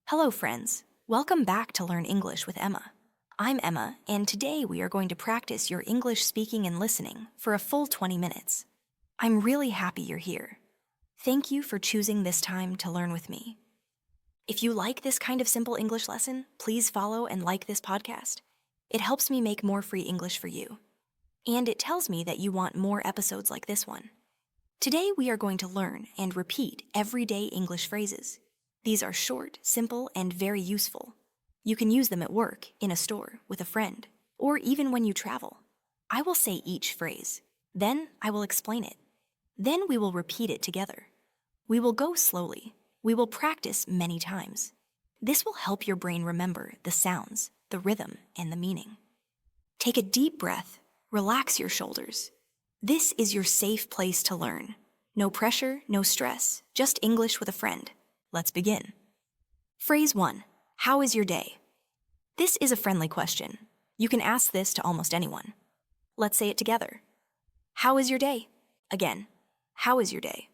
Hello, friends. Welcome back to Learn English with Emma. I'm Emma, and today we are going to practice your English speaking and listening for a full 20 minutes. I'm really happy you're here. Thank you for choosing this time to learn with me. If you like this kind of simple English lesson, please follow and like this podcast. It helps me make more free English for you. And it tells me that you want more episodes like this one. Today we are going to learn and repeat everyday English phrases. These are short, simple, and very useful. You can use them at work, in a store, with a friend, or even when you travel. I will say each phrase. Then I will explain it. Then we will repeat it together. We will go slowly. We will practice many times. This will help your brain remember the sounds, the rhythm, and the meaning. Take a deep breath. Relax your shoulders. This is your safe place to learn. No pressure, no stress, just English with a friend. Let's begin. Phrase 1. How is your day? This is a friendly question. You can ask this to almost anyone. Let's say it together. How is your day? Again, how is your day?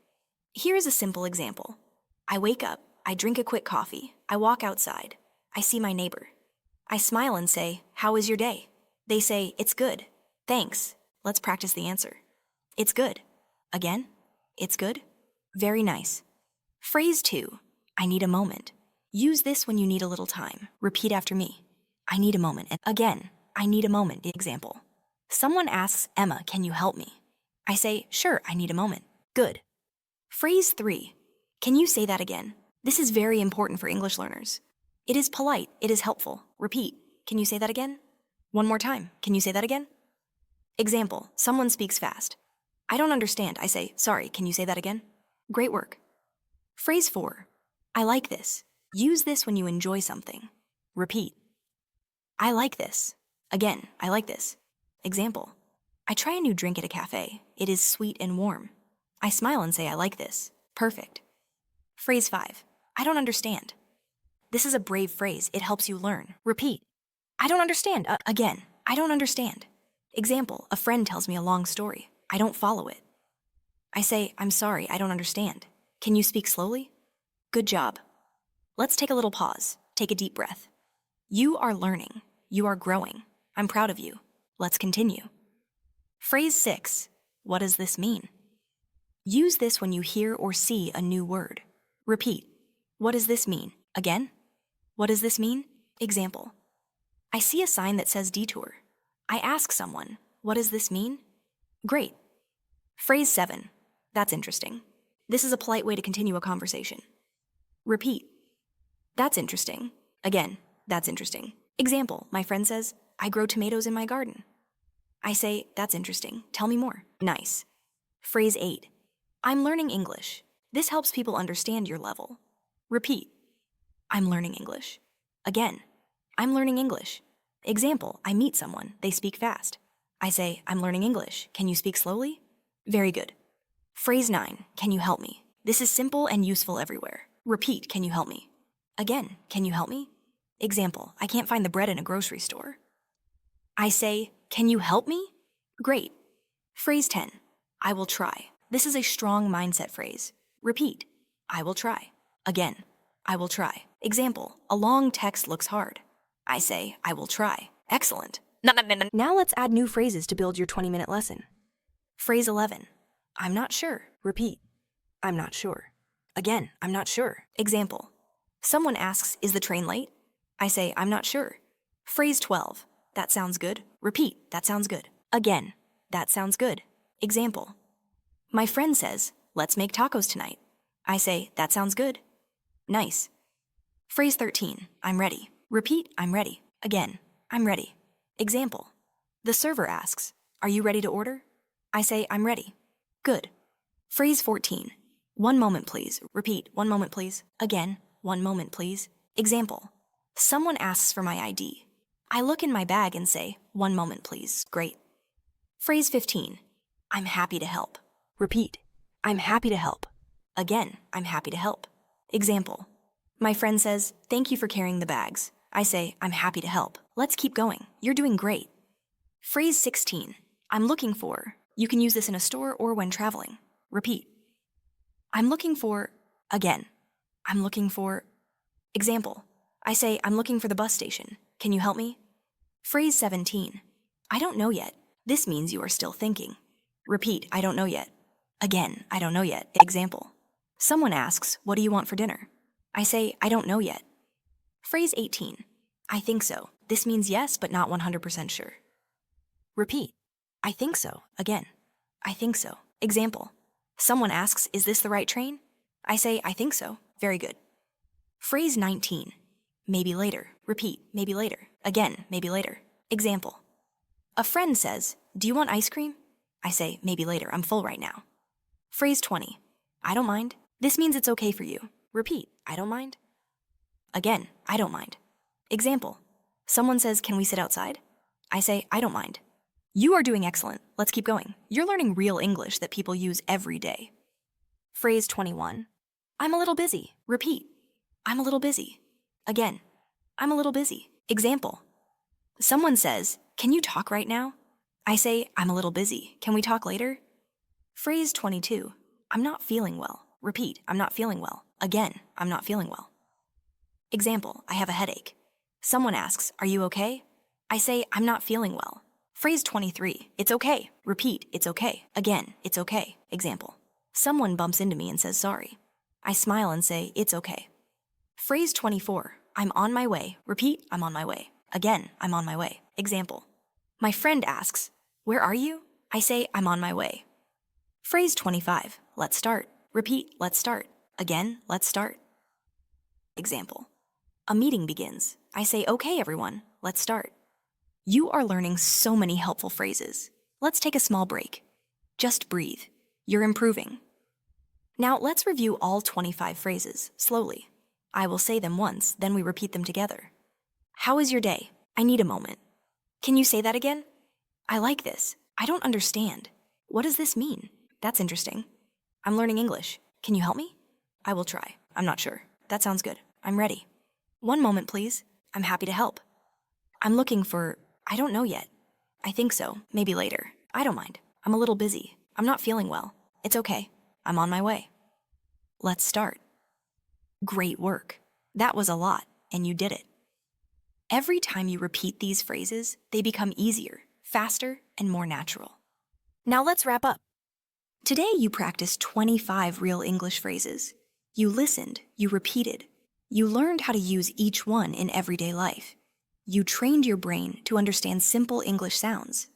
Here is a simple example. I wake up, I drink a quick coffee, I walk outside, I see my neighbor. I smile and say, how is your day? They say, it's good. Thanks. Let's practice the answer. It's good. Again, it's good. Very nice. Phrase 2. I need a moment. Use this when you need a little time. Repeat after me. I need a moment. And again, I need a moment. Example. Someone asks, Emma, can you help me? I say, sure, I need a moment. Good. Phrase 3. Can you say that again? This is very important for English learners. It is polite. It is helpful. Repeat. Can you say that again? One more time. Can you say that again? Example. Someone speaks fast. I don't understand. I say, sorry, can you say that again? Great work. Phrase 4. I like this. Use this when you enjoy something. Repeat. I like this. Again, I like this. Example. I try a new drink at a cafe. It is sweet and warm. I smile and say, I like this. Perfect. Phrase 5. I don't understand. This is a brave phrase. It helps you learn. Repeat. I don't understand. Again, I don't understand. Example. A friend tells me a long story. I don't follow it. I say, I'm sorry, I don't understand. Can you speak slowly? Good job. Let's take a little pause. Take a deep breath. You are learning. You are growing. I'm proud of you. Let's continue. Phrase 6. What does this mean? Use this when you hear or see a new word. Repeat. What does this mean? Again. What does this mean? Example. I see a sign that says detour. I ask someone, what does this mean? Great. Phrase 7. That's interesting. This is a polite way to continue a conversation. Repeat. That's interesting. Again, that's interesting. Example, my friend says, I grow tomatoes in my garden. I say, that's interesting. Tell me more. Nice. Phrase 8. I'm learning English. This helps people understand your level. Repeat. I'm learning English. Again, I'm learning English. Example, I meet someone. They speak fast. I say, I'm learning English. Can you speak slowly? Very good. Phrase 9. Can you help me? This is simple and useful everywhere. Repeat, can you help me? Again, can you help me? Example, I can't find the bread in a grocery store. I say, can you help me? Great. Phrase 10. I will try. This is a strong mindset phrase. Repeat. I will try. Again, I will try. Example, a long text looks hard. I say, I will try. Excellent. Now let's add new phrases to build your 20-minute lesson. Phrase 11. I'm not sure. Repeat. I'm not sure. Again, I'm not sure. Example. Someone asks, is the train late? I say, I'm not sure. Phrase 12. That sounds good. Repeat. That sounds good. Again. That sounds good. Example. My friend says, let's make tacos tonight. I say, that sounds good. Nice. Phrase 13. I'm ready. Repeat. I'm ready. Again. I'm ready. Example. The server asks, are you ready to order? I say, I'm ready. Good. Phrase 14. One moment, please. Repeat. One moment, please. Again. One moment, please. Example. Someone asks for my ID. I look in my bag and say, one moment, please. Great. Phrase 15. I'm happy to help. Repeat. I'm happy to help. Again, I'm happy to help. Example. My friend says, thank you for carrying the bags. I say, I'm happy to help. Let's keep going. You're doing great. Phrase 16. I'm looking for. You can use this in a store or when traveling. Repeat. I'm looking for. Again. I'm looking for. Example, I say, I'm looking for the bus station. Can you help me? Phrase 17. I don't know yet. This means you are still thinking. Repeat, I don't know yet. Again, I don't know yet. Example, someone asks, what do you want for dinner? I say, I don't know yet. Phrase 18. I think so. This means yes, but not 100% sure. Repeat, I think so. Again, I think so. Example, someone asks, is this the right train? I say, I think so. Very good. Phrase 19. Maybe later. Repeat, maybe later. Again, maybe later. Example, a friend says, do you want ice cream? I say, maybe later. I'm full right now. Phrase 20. I don't mind. This means it's okay for you. Repeat, I don't mind. Again, I don't mind. Example, someone says, can we sit outside? I say, I don't mind. You are doing excellent. Let's keep going. You're learning real English that people use every day. Phrase 21. I'm a little busy. Repeat, I'm a little busy. Again, I'm a little busy. Example, someone says, can you talk right now? I say, I'm a little busy. Can we talk later? Phrase 22. I'm not feeling well. Repeat, I'm not feeling well. Again, I'm not feeling well. Example, I have a headache. Someone asks, are you okay? I say, I'm not feeling well. Phrase 23. It's okay. Repeat, it's okay. Again, it's okay. Example, someone bumps into me and says sorry. I smile and say, it's okay. Phrase 24. I'm on my way. Repeat, I'm on my way. Again, I'm on my way. Example, my friend asks, where are you? I say, I'm on my way. Phrase 25. Let's start. Repeat, let's start. Again, let's start. Example, a meeting begins. I say, okay, everyone, let's start. You are learning so many helpful phrases. Let's take a small break. Just breathe. You're improving. Now let's review all 25 phrases slowly. I will say them once, then we repeat them together. How is your day? I need a moment. Can you say that again? I like this. I don't understand. What does this mean? That's interesting. I'm learning English. Can you help me? I will try. I'm not sure. That sounds good. I'm ready. One moment, please. I'm happy to help. I'm looking for, I don't know yet. I think so. Maybe later. I don't mind. I'm a little busy. I'm not feeling well. It's okay. I'm on my way. Let's start. Great work. That was a lot, and you did it. Every time you repeat these phrases, they become easier, faster, and more natural. Now let's wrap up. Today you practiced 25 real English phrases. You listened, you repeated. You learned how to use each one in everyday life. You trained your brain to understand simple English sounds.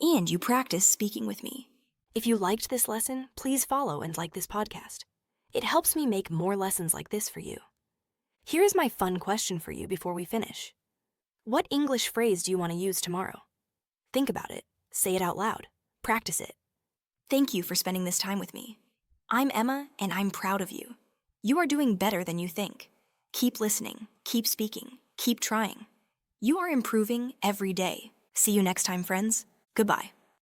And you practiced speaking with me. If you liked this lesson, please follow and like this podcast. It helps me make more lessons like this for you. Here's my fun question for you before we finish. What English phrase do you want to use tomorrow? Think about it. Say it out loud. Practice it. Thank you for spending this time with me. I'm Emma, and I'm proud of you. You are doing better than you think. Keep listening, keep speaking, keep trying. You are improving every day. See you next time, friends. Goodbye.